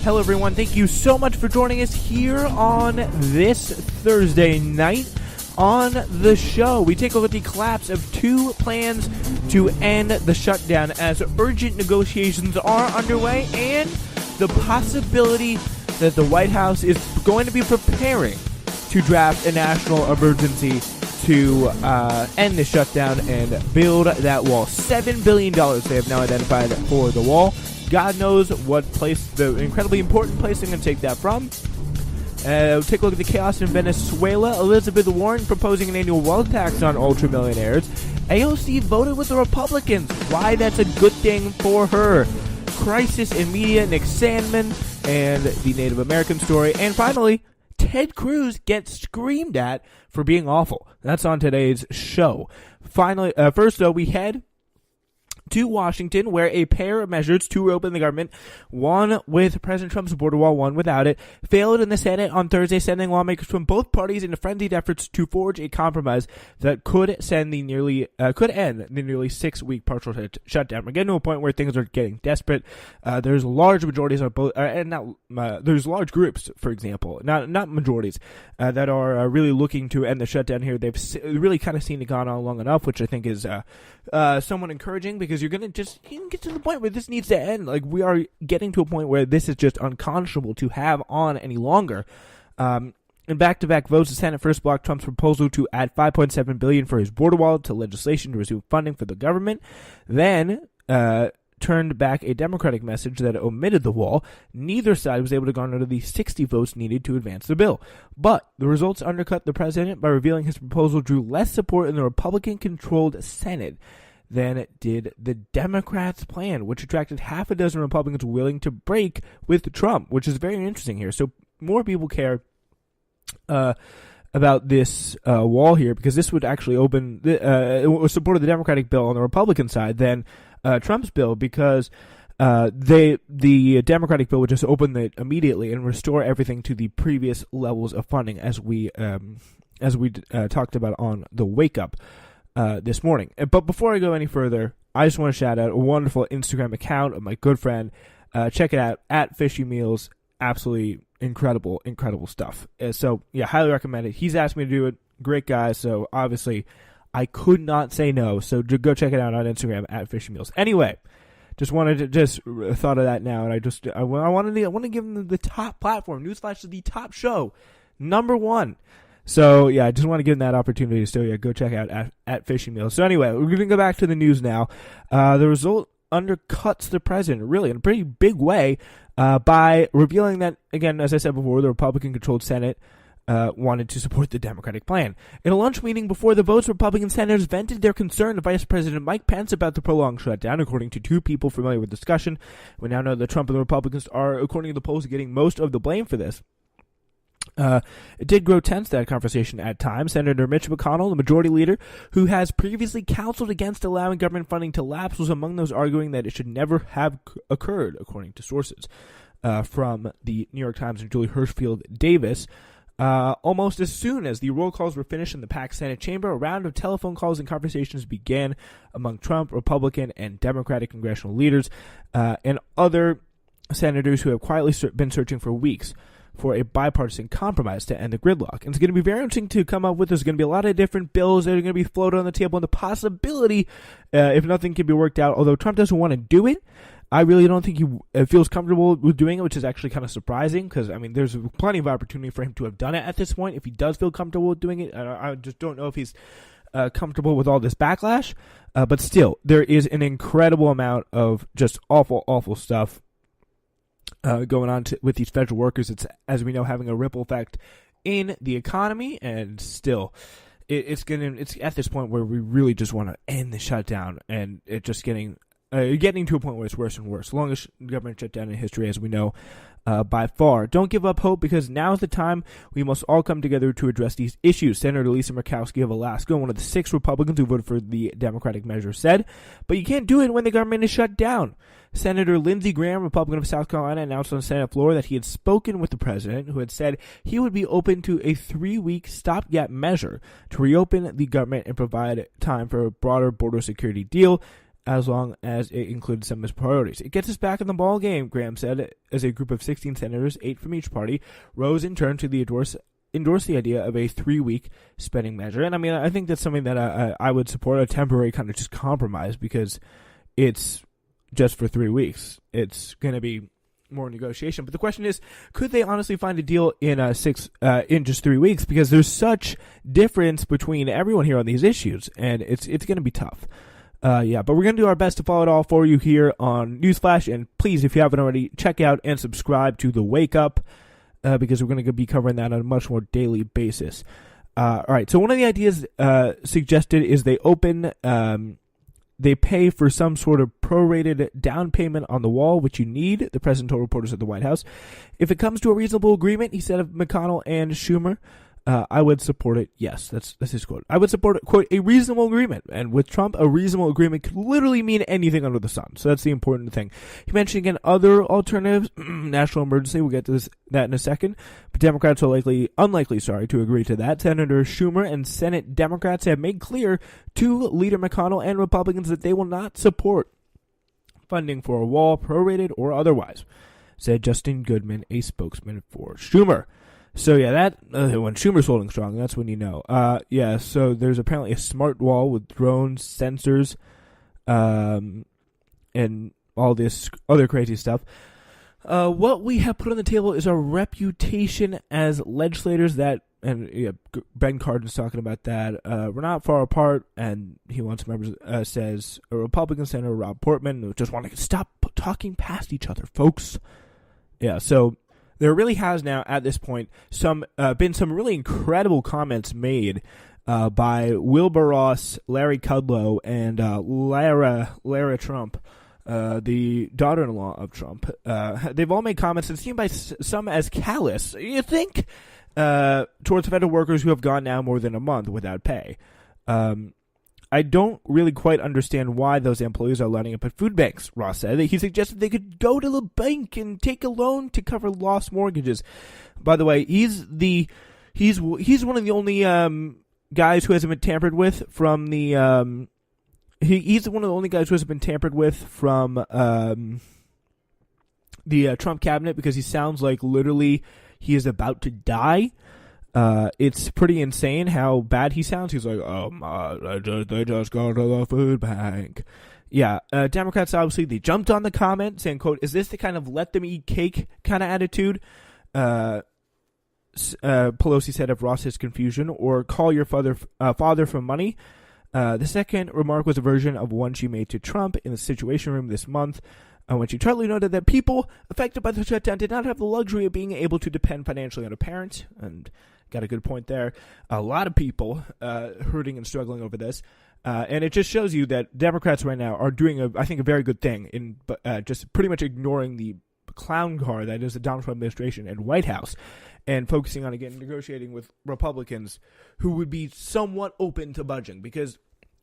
Hello, everyone. Thank you so much for joining us here on this Thursday night. On the show, we take a look at the collapse of two plans to end the shutdown as urgent negotiations are underway and the possibility that the White House is going to be preparing to draft a national emergency to end the shutdown and build that wall. $7 billion they have now identified for the wall. God knows what place, the incredibly important place they're going to take that from. Take a look at the chaos in Venezuela. Eliszabeth Warren proposing an annual wealth tax on ultramillionaires. AOC voted with the Republicans. Why that's a good thing for her. Crisis in media, Nick Sandman, and the Native American story. And finally, Ted Cruz gets screamed at for being awful. That's on today's show. Finally, first though, we head to Washington, where a pair of measures to reopen the government, one with President Trump's border wall, one without it, failed in the Senate on Thursday, sending lawmakers from both parties into frenzied efforts to forge a compromise that could end the nearly 6-week partial shutdown. We're getting to a point where things are getting desperate. There's large majorities on both, there's large groups, for example, not majorities, that are really looking to end the shutdown here. They've really kind of seen it gone on long enough, which I think is somewhat encouraging, because you're going to get to the point where this needs to end. Like, we are getting to a point where this is just unconscionable to have on any longer. In back-to-back votes, the Senate first blocked Trump's proposal to add $5.7 billion for his border wall to legislation to resume funding for the government. Then turned back a Democratic message that omitted the wall. Neither side was able to garner the 60 votes needed to advance the bill. But the results undercut the president by revealing his proposal drew less support in the Republican-controlled Senate than it did the Democrats' plan, which attracted half a dozen Republicans willing to break with Trump, which is very interesting here. So more people care about this wall here, because this would actually open it supported the Democratic bill on the Republican side than Trump's bill, because the Democratic bill would just open it immediately and restore everything to the previous levels of funding, as we talked about on the Wake Up this morning. But before I go any further, I just want to shout out a wonderful Instagram account of my good friend. Check it out, at Fishy Meals. Absolutely incredible stuff. So yeah, highly recommend it. He's asked me to do it. Great guy. So obviously I could not say no. So go check it out on Instagram, at Fishy Meals. Anyway, thought of that now, and I want to give them the top platform. Newsflash is the top show, #1. So, yeah, I just want to give them that opportunity. So, yeah, go check out at Fishy Meals. So, anyway, we're going to go back to the news now. The result undercuts the president, really, in a pretty big way, by revealing that, again, as I said before, the Republican-controlled Senate wanted to support the Democratic plan. In a lunch meeting before the votes, Republican senators vented their concern to Vice President Mike Pence about the prolonged shutdown. According to two people familiar with the discussion, we now know that Trump and the Republicans are, according to the polls, getting most of the blame for this. It did grow tense, that conversation, at times. Senator Mitch McConnell, the majority leader, who has previously counseled against allowing government funding to lapse, was among those arguing that it should never have occurred, according to sources from the New York Times and Julie Hirschfield Davis. Almost as soon as the roll calls were finished in the packed Senate chamber, a round of telephone calls and conversations began among Trump, Republican, and Democratic congressional leaders and other senators who have quietly been searching for weeks for a bipartisan compromise to end the gridlock. And it's going to be very interesting to come up with. There's going to be a lot of different bills that are going to be floated on the table, and the possibility, if nothing can be worked out, although Trump doesn't want to do it, I really don't think he feels comfortable with doing it, which is actually kind of surprising, because, I mean, there's plenty of opportunity for him to have done it at this point if he does feel comfortable with doing it. I just don't know if he's comfortable with all this backlash, but still, there is an incredible amount of just awful stuff going on with these federal workers. It's, as we know, having a ripple effect in the economy, and still, it's at this point where we really just want to end the shutdown, and it just getting to a point where it's worse and worse. The longest government shutdown in history, as we know, by far. Don't give up hope, because now is the time we must all come together to address these issues. Senator Lisa Murkowski of Alaska, one of the 6 Republicans who voted for the Democratic measure, said, but you can't do it when the government is shut down. Senator Lindsey Graham, Republican of South Carolina, announced on the Senate floor that he had spoken with the president, who had said he would be open to a 3-week stopgap measure to reopen the government and provide time for a broader border security deal. as long as it included some of his priorities. It gets us back in the ball game, Graham said, as a group of 16 senators, 8 from each party, rose in turn to endorse the idea of a 3-week spending measure. And I mean, I think that's something that I would support, a temporary kind of just compromise, because it's just for 3 weeks. It's going to be more negotiation. But the question is, could they honestly find a deal in in just 3 weeks? Because there's such difference between everyone here on these issues, and it's going to be tough. But we're going to do our best to follow it all for you here on Newsflash. And please, if you haven't already, check out and subscribe to The Wake Up, because we're going to be covering that on a much more daily basis. All right, so one of the ideas suggested is they pay for some sort of prorated down payment on the wall, which you need, the president told reporters at the White House. If it comes to a reasonable agreement, he said of McConnell and Schumer, I would support it. Yes, that's his quote. I would support, quote, a reasonable agreement. And with Trump, a reasonable agreement could literally mean anything under the sun. So that's the important thing. He mentioned again other alternatives, national emergency. We'll get to that in a second. But Democrats are unlikely to agree to that. Senator Schumer and Senate Democrats have made clear to Leader McConnell and Republicans that they will not support funding for a wall, prorated or otherwise, said Justin Goodman, a spokesman for Schumer. So yeah, that when Schumer's holding strong, that's when you know. So there's apparently a smart wall with drones, sensors, and all this other crazy stuff. What we have put on the table is our reputation as legislators. Ben Cardin's talking about that. We're not far apart, and he wants members. Says a Republican Senator Rob Portman, who just want to stop talking past each other, folks. Yeah, so. There really has now, at this point, been some really incredible comments made by Wilbur Ross, Larry Kudlow, and Lara Trump, the daughter-in-law of Trump. They've all made comments that seem by some as callous, you think, towards federal workers who have gone now more than a month without pay. I don't really quite understand why those employees are lining up at food banks, Ross said. He suggested they could go to the bank and take a loan to cover lost mortgages. By the way, he's one of the only guys who hasn't been tampered with from the he's one of the only guys who hasn't been tampered with from the Trump cabinet, because he sounds like literally he is about to die. It's pretty insane how bad he sounds. He's like, they just go to the food bank. Yeah, Democrats, obviously, they jumped on the comment saying, quote, is this the kind of let them eat cake kind of attitude? Pelosi said of Ross's confusion, or call your father for money. The second remark was a version of one she made to Trump in the Situation Room this month, when she tartly noted that people affected by the shutdown did not have the luxury of being able to depend financially on a parent, and got a good point there. A lot of people hurting and struggling over this, and it just shows you that Democrats right now are doing, I think, a very good thing in just pretty much ignoring the clown car that is the Donald Trump administration and White House, and focusing on, again, negotiating with Republicans who would be somewhat open to budging. Because,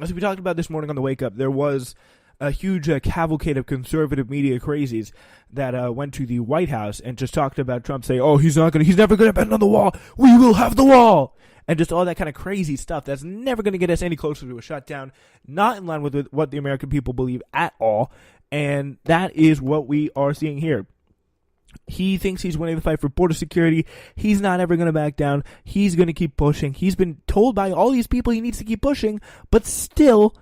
as we talked about this morning on the Wake Up, there was a huge cavalcade of conservative media crazies that went to the White House and just talked about Trump saying, he's never going to bend on the wall. We will have the wall. And just all that kind of crazy stuff that's never going to get us any closer to a shutdown, not in line with what the American people believe at all. And that is what we are seeing here. He thinks he's winning the fight for border security. He's not ever going to back down. He's going to keep pushing. He's been told by all these people he needs to keep pushing, but still,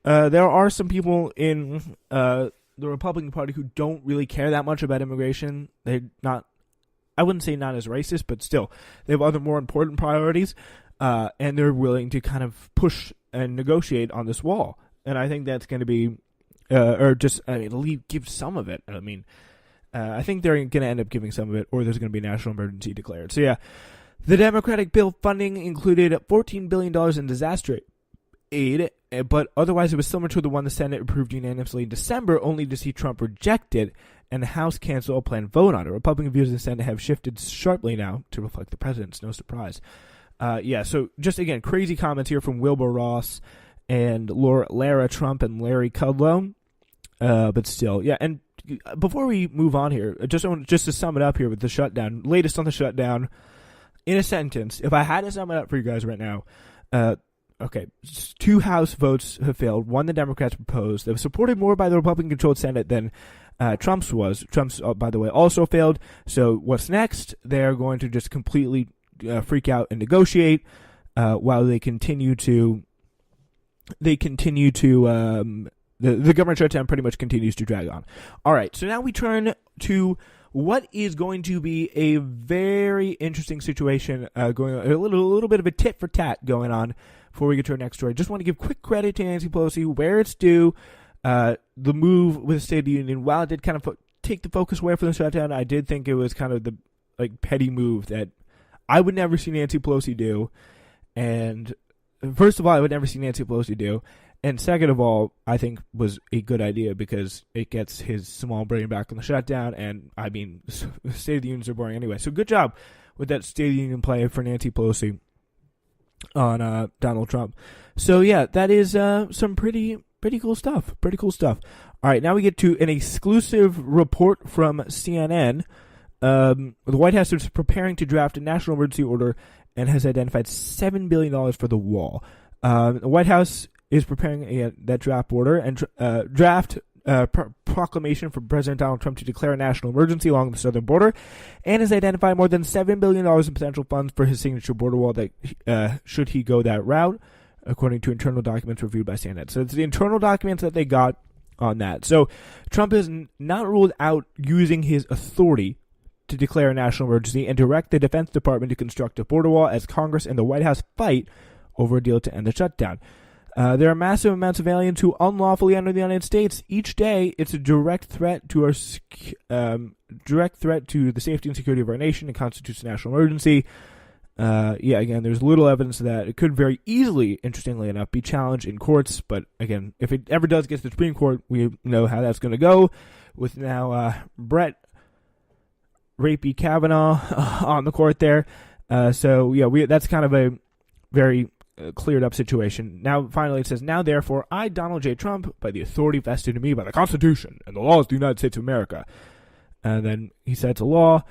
there are some people in the Republican Party who don't really care that much about immigration. They're not, I wouldn't say not as racist, but still, they have other more important priorities, and they're willing to kind of push and negotiate on this wall. And I think that's going to be, give some of it. I think they're going to end up giving some of it, or there's going to be a national emergency declared. So yeah, the Democratic bill funding included $14 billion in disaster aid, but otherwise it was similar to the one the Senate approved unanimously in December, only to see Trump reject it and the House cancel a planned vote on it. Republican views in the Senate have shifted sharply now to reflect the president's, no surprise. So just again, crazy comments here from Wilbur Ross and Lara Trump and Larry Kudlow. But still, yeah, and before we move on here, just to sum it up here with the shutdown, latest on the shutdown, in a sentence, if I had to sum it up for you guys right now, Okay, 2 House votes have failed. One the Democrats proposed. They were supported more by the Republican-controlled Senate than Trump's was. Trump's, by the way, also failed. So what's next? They're going to just completely freak out and negotiate while they continue to. The government shutdown pretty much continues to drag on. All right, so now we turn to what is going to be a very interesting situation going on, a little bit of a tit for tat going on before we get to our next story. Just want to give quick credit to Nancy Pelosi where it's due. The move with the State of the Union, while it did kind of take the focus away from the shutdown, I did think it was kind of the petty move that I would never see Nancy Pelosi do. And first of all, I would never see Nancy Pelosi do. And second of all, I think was a good idea because it gets his small brain back on the shutdown. And I mean, State of the Unions are boring anyway. So good job with that State of the Union play for Nancy Pelosi on Donald Trump. So yeah, that is some pretty cool stuff. Pretty cool stuff. All right, now we get to an exclusive report from CNN. The White House is preparing to draft a national emergency order and has identified $7 billion for the wall. The White House is preparing that draft order and proclamation for President Donald Trump to declare a national emergency along the southern border, and has identified more than $7 billion in potential funds for his signature border wall that should he go that route, according to internal documents reviewed by CNN. So it's the internal documents that they got on that. So Trump has not ruled out using his authority to declare a national emergency and direct the Defense Department to construct a border wall as Congress and the White House fight over a deal to end the shutdown. There are massive amounts of aliens who unlawfully enter the United States each day. It's a direct threat to the safety and security of our nation. It constitutes a national emergency. Again, there's little evidence that it could very easily, interestingly enough, be challenged in courts. But again, if it ever does get to the Supreme Court, we know how that's going to go. With now Brett Rapey Kavanaugh on the court there. That's kind of a very cleared up situation. Now, finally, it says, now, therefore, I, Donald J. Trump, by the authority vested in me by the Constitution and the laws of the United States of America. And then he said it's a law.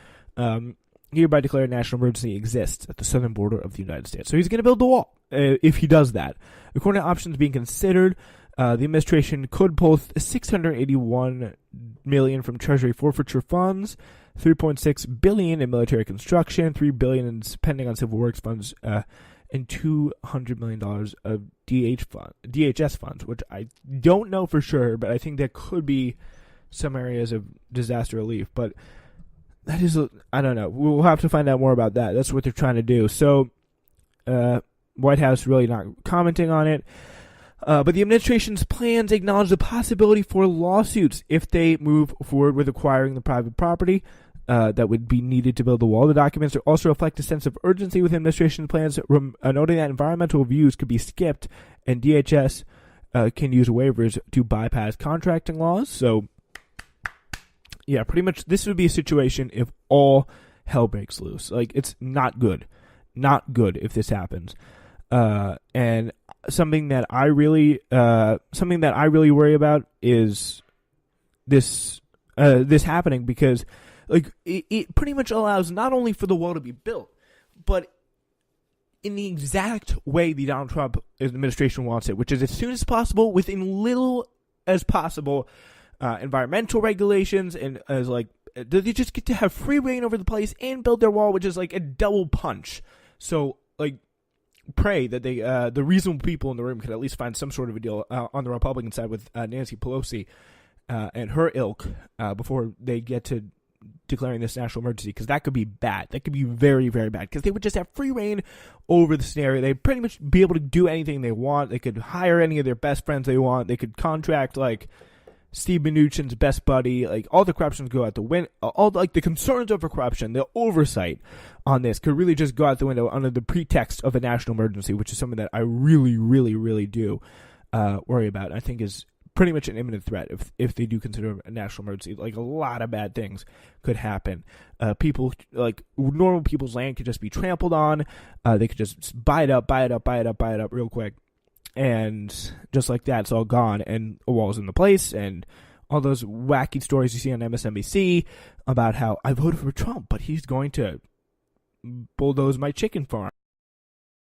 Hereby declare a national emergency exists at the southern border of the United States. So he's going to build the wall if he does that. According to options being considered, the administration could pull $681 million from Treasury forfeiture funds, $3.6 billion in military construction, $3 billion in spending on civil works funds, and $200 million of DHS funds, which I don't know for sure, but I think that could be some areas of disaster relief. But that is, I don't know. We'll have to find out more about that. That's what they're trying to do. So, White House really not commenting on it. But the administration's plans acknowledge the possibility for lawsuits if they move forward with acquiring the private property that would be needed to build the wall. The documents also reflect a sense of urgency with administration plans, noting that environmental reviews could be skipped and DHS can use waivers to bypass contracting laws. So, yeah, pretty much this would be a situation if all hell breaks loose. Like, it's not good. Not good if this happens. And something that I really worry about is this happening because it pretty much allows not only for the wall to be built, but in the exact way the Donald Trump administration wants it, which is as soon as possible, within little as possible, environmental regulations, and as they just get to have free reign over the place and build their wall, which is like a double punch. So pray that they the reasonable people in the room could at least find some sort of a deal on the Republican side with Nancy Pelosi and her ilk before they get to declaring this national emergency, because that could be bad. That could be very, very bad, because they would just have free reign over the scenario. They'd pretty much be able to do anything they want. They could hire any of their best friends they want. They could contract Steve Mnuchin's best buddy. All the corruption go out the window. All the concerns over corruption, the oversight on this could really just go out the window under the pretext of a national emergency, which is something that I really, really, really do worry about. I think is pretty much an imminent threat if they do consider a national emergency. A lot of bad things could happen. People, normal people's land could just be trampled on. They could just buy it up real quick. And just like that, it's all gone, and a wall's in the place, and all those wacky stories you see on MSNBC about how I voted for Trump, but he's going to bulldoze my chicken farm.